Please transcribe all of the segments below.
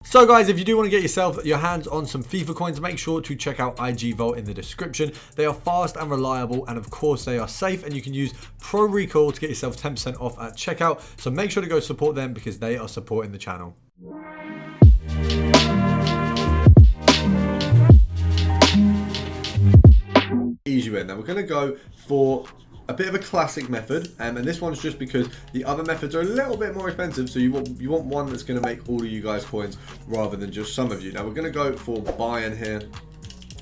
So guys, if you do want to get yourself your hands on some FIFA coins, make sure to check out IGG Vault in the description. They are fast and reliable, and of course they are safe, and you can use Pro Recall to get yourself 10% off at checkout. So make sure to go support them because they are supporting the channel. Easy win. Now we're going to go for a bit of a classic method, and this one's just because the other methods are a little bit more expensive, so you want one that's going to make all of you guys coins rather than just some of you. Now we're going to go for Bayern here,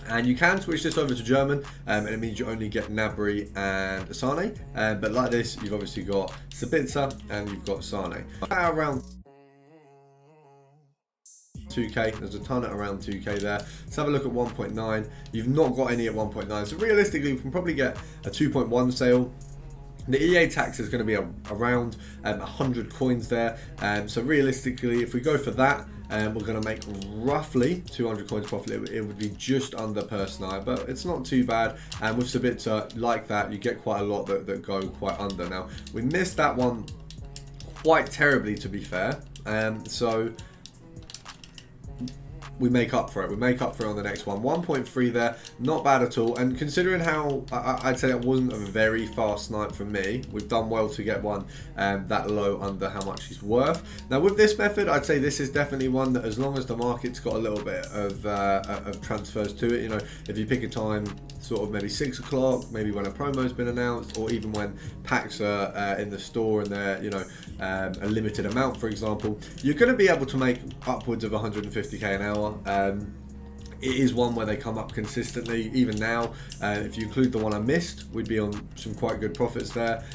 and you can switch this over to German, and it means you only get Gnabry and Sane, but like this you've obviously got Sabitzer and you've got Sane. Around 2k, there's a ton at around 2k there. Let's have a look at 1.9. You've not got any at 1.9, so realistically we can probably get a 2.1 sale. The EA tax is going to be around 100 coins there, so realistically if we go for that, we're going to make roughly 200 coins profit. It would be just under per snipe, but it's not too bad. And with Sabitzer like that, you get quite a lot that go quite under. Now we missed that one quite terribly, to be fair, so we make up for it. We make up for it on the next one. 1.3 there, not bad at all. And considering how I'd say it wasn't a very fast snipe from me, we've done well to get one that low under how much he's worth. Now with this method, I'd say this is definitely one that, as long as the market's got a little bit of transfers to it, you know, if you pick a time sort of maybe 6 o'clock, maybe when a promo's been announced, or even when packs are in the store and they're, you know, a limited amount, for example, you're going to be able to make upwards of 150k an hour. It is one where they come up consistently. Even now, if you include the one I missed, we'd be on some quite good profits there.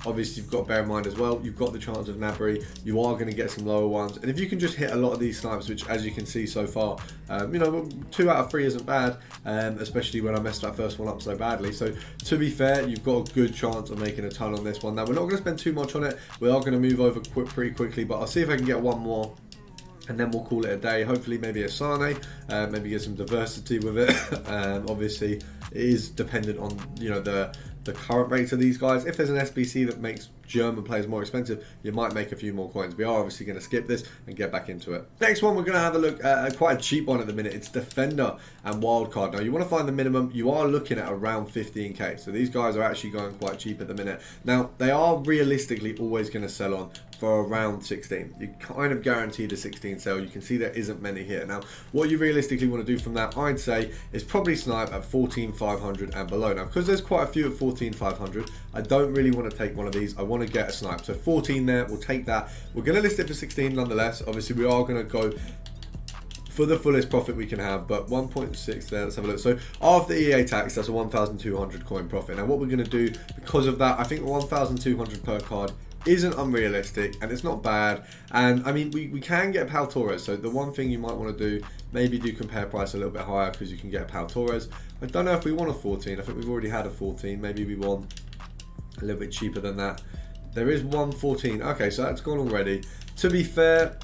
Obviously you've got to bear in mind as well, you've got the chance of Gnabry, you are going to get some lower ones, and if you can just hit a lot of these snipes, which as you can see so far, you know, 2 out of 3 isn't bad, especially when I messed that first one up so badly. So to be fair, you've got a good chance of making a ton on this one. Now we're not going to spend too much on it, we are going to move over pretty quickly, but I'll see if I can get one more and then we'll call it a day. Hopefully maybe a Sane, maybe get some diversity with it. Obviously it is dependent on, you know, the current rates of these guys. If there's an SBC that makes German players more expensive, you might make a few more coins. We are obviously going to skip this and get back into it. Next one, we're going to have a look at quite a cheap one at the minute. It's Defender and Wildcard. Now you want to find the minimum. You are looking at around 15k, so these guys are actually going quite cheap at the minute. Now they are realistically always going to sell on for around 16. You kind of guaranteed a 16 sale. You can see there isn't many here. Now what you realistically want to do from that, I'd say, is probably snipe at 14,500 and below. Now because there's quite a few at 14,500, I don't really want to take one of these. I want to get a snipe. So 14 there, we'll take that. We're going to list it for 16 nonetheless. Obviously we are going to go for the fullest profit we can have, but 1.6 there. Let's have a look. So after EA tax, that's a 1,200 coin profit. Now what we're going to do because of that, I think 1,200 per card isn't unrealistic, and it's not bad. And I mean, we can get Pau Torres, so the one thing you might want to do, maybe do compare price a little bit higher, because you can get Pau Torres. I don't know if we want a 14. I think we've already had a 14. Maybe we want a little bit cheaper than that. There is 114. Okay, so that's gone already. To be fair,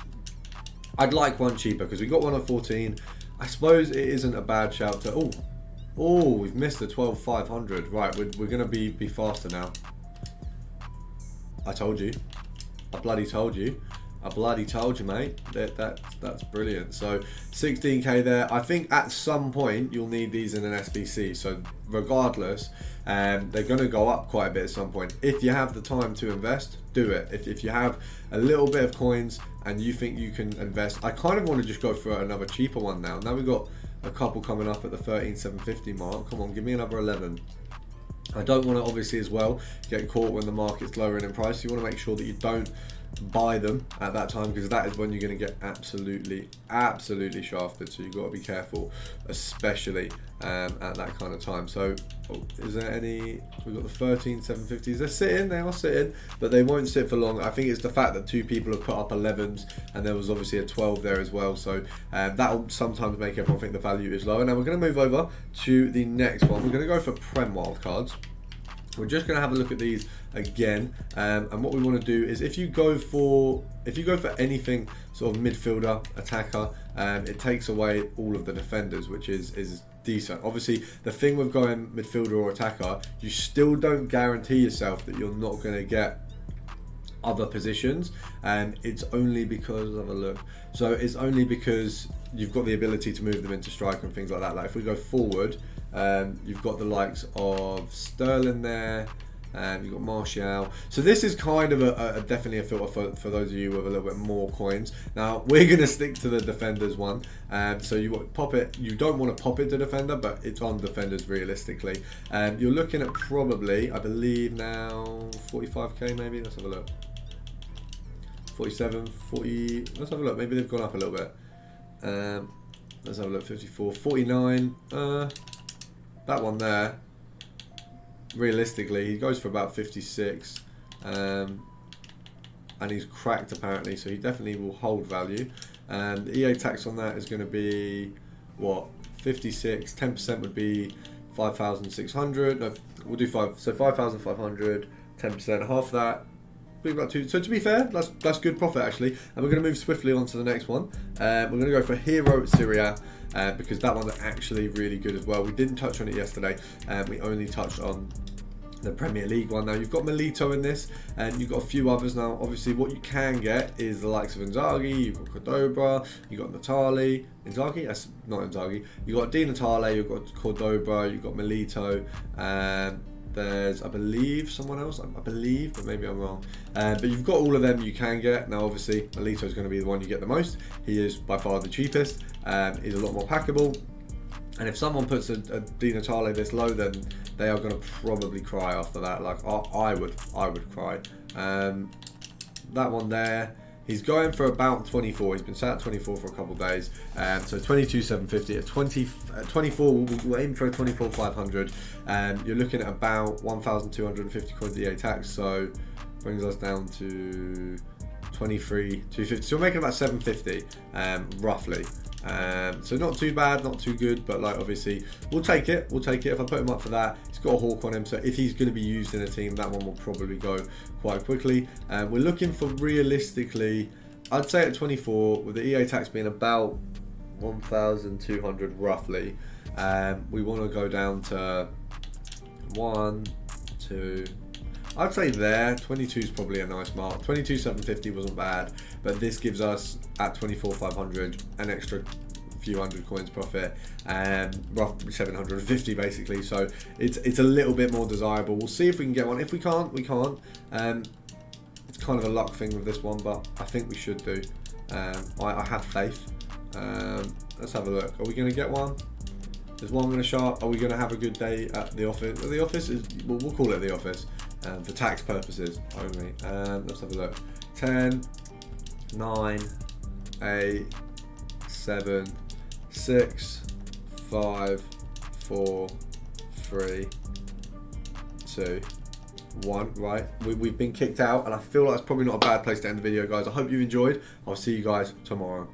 I'd like one cheaper because we got one at 14. I suppose it isn't a bad shout to. Oh, we've missed the 12,500. Right, we're gonna be faster now. I told you. I bloody told you. I bloody told you, mate. That's brilliant. So 16k there. I think at some point you'll need these in an SBC. So regardless, they're going to go up quite a bit at some point. If you have the time to invest, do it. If you have a little bit of coins and you think you can invest, I kind of want to just go for another cheaper one now. Now we've got a couple coming up at the 13,750 mark. Come on, give me another 11. I don't want to obviously as well get caught when the market's lowering in price. You want to make sure that you don't buy them at that time, because that is when you're going to get absolutely shafted. So you've got to be careful, especially at that kind of time. So is there any? We've got the 13,750s. They're sitting, they are sitting, but they won't sit for long. I think it's the fact that 2 people have put up 11s, and there was obviously a 12 there as well. So that'll sometimes make everyone think the value is lower. Now we're going to move over to the next one. We're going to go for Prem Wildcards. We're just going to have a look at these again, and what we want to do is if you go for anything sort of midfielder, attacker, it takes away all of the defenders, which is decent. Obviously, the thing with going midfielder or attacker, you still don't guarantee yourself that you're not going to get other positions, and it's only because, have a look, so it's only because you've got the ability to move them into striker and things like that. Like if we go forward, you've got the likes of Sterling there, and you've got Martial. So this is kind of definitely a filter for those of you with a little bit more coins. Now we're going to stick to the defenders one. So you want pop it. You don't want to pop it to defender, but it's on defenders realistically. You're looking at probably, I believe now, 45k maybe. Let's have a look. 47, 40. Let's have a look. Maybe they've gone up a little bit. Let's have a look. 54, 49. That one there. Realistically, he goes for about 56, and he's cracked apparently, so he definitely will hold value. And the EA tax on that is going to be what, 56. 10% would be 5,600. No, we'll do 5,500. 10%, half that. Be about 2. So to be fair, that's good profit actually. And we're going to move swiftly on to the next one. We're going to go for Hero Syria. Because that one's actually really good as well. We didn't touch on it yesterday, we only touched on the Premier League one. Now you've got Milito in this, and you've got a few others. Now obviously what you can get is the likes of Inzaghi, you've got Cordoba, you've got Natali. Inzaghi? That's not Inzaghi. You've got Di Natale, you've got Cordoba, you've got Milito, there's, I believe, someone else, I believe, but maybe I'm wrong. But you've got all of them you can get. Now obviously Milito is going to be the one you get the most. He is by far the cheapest. He's a lot more packable. And if someone puts a Di Natale this low, then they are going to probably cry after that. Like I would cry. That one there, he's going for about 24. He's been sat at 24 for a couple of days. So 22,750 at 24. We'll aim for a 24,500. You're looking at about 1,250 coins EA tax. So brings us down to 23,250. So we're making about 750, roughly. So not too bad, not too good, but like obviously we'll take it. If I put him up for that, he's got a hawk on him, so if he's going to be used in a team, that one will probably go quite quickly. We're looking for realistically, I'd say at 24, with the EA tax being about 1,200 roughly. We want to go down to 1, 2. I'd say there, 22 is probably a nice mark. 22,750 wasn't bad, but this gives us at 24,500 an extra few hundred coins profit, roughly 750 basically. So it's a little bit more desirable. We'll see if we can get one. If we can't, we can't. It's kind of a luck thing with this one, but I think we should do. I have faith. Let's have a look. Are we going to get one? Is one going to show up? Are we going to have a good day at the office? The office is, we'll call it the office. For tax purposes only. Let's have a look. 10, 9, 8, 7, 6, 5, 4, 3, 2, 1. Right, we've been kicked out, and I feel like it's probably not a bad place to end the video, guys. I hope you've enjoyed. I'll see you guys tomorrow.